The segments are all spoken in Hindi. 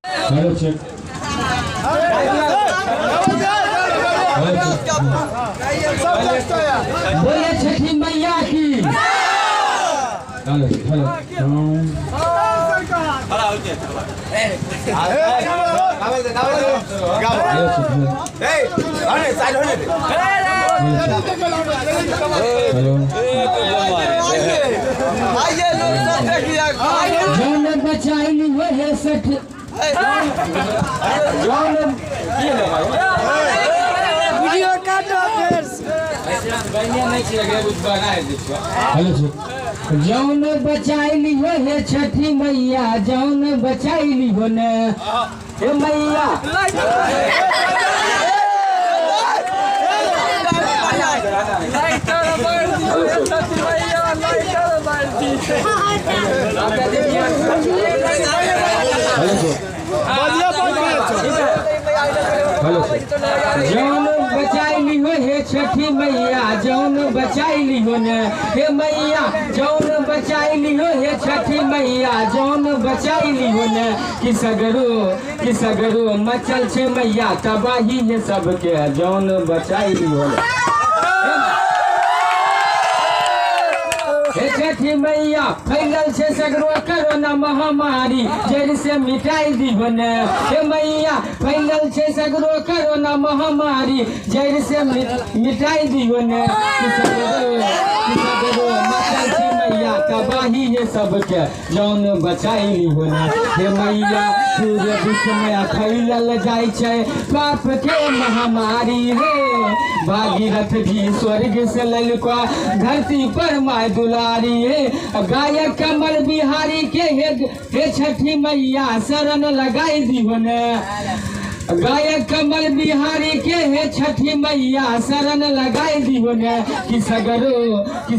हेलो चेक बोले छठी मैया की। हेलो हेलो जौन बचाइली वही सठ वीडियो काटो फिर। हेलो चेक जौन बचाइली वही छठी मैया, जौन बचाइली हो न हे मैया। जौन बचाइली हो हे छठी मैया, जौन बचाइली हो न हे मैया, जौन बचाइली हो हे छठी मैया, जौन बचाइली हो न कि सगरो मचल छे मैया तबाही है सबके, जौन बचाइली हो न हे छठी मैया। फैलल छे सगरो कोरोना महामारी, जड़ से मिटाई दीहो न हे मैया। फैलल छे सगरो कोरोना महामारी, जड़ से मिटाई दीहो न कि सगरो मचल छे मैया तबाही है सबके, जौन बचाइली हो न हे मैया। पूरे विश्व में फैलल जाय छे पाप के महामारी हे, भागीरथ भी स्वर्ग से ललका धरती पर माय दुलारी है। गायक कमल बिहारी के हे छठी मैया शरण लगाई दीहो न। गायक कमल बिहारी के हे छठी मैया शरण लगाई दीहो न कि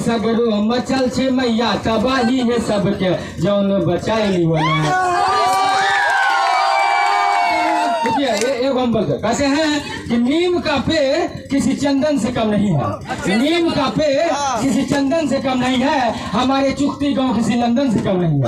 सगरो मचल छे मैया तबाही है सबके, जौन बचाइली हो न। एगो हम बोलते कहते हैं कि नीम का पेड़ किसी चंदन से कम नहीं है, नीम का पेड़ किसी चंदन से कम नहीं है, हमारे चुक्ती गांव किसी लंदन से कम नहीं है।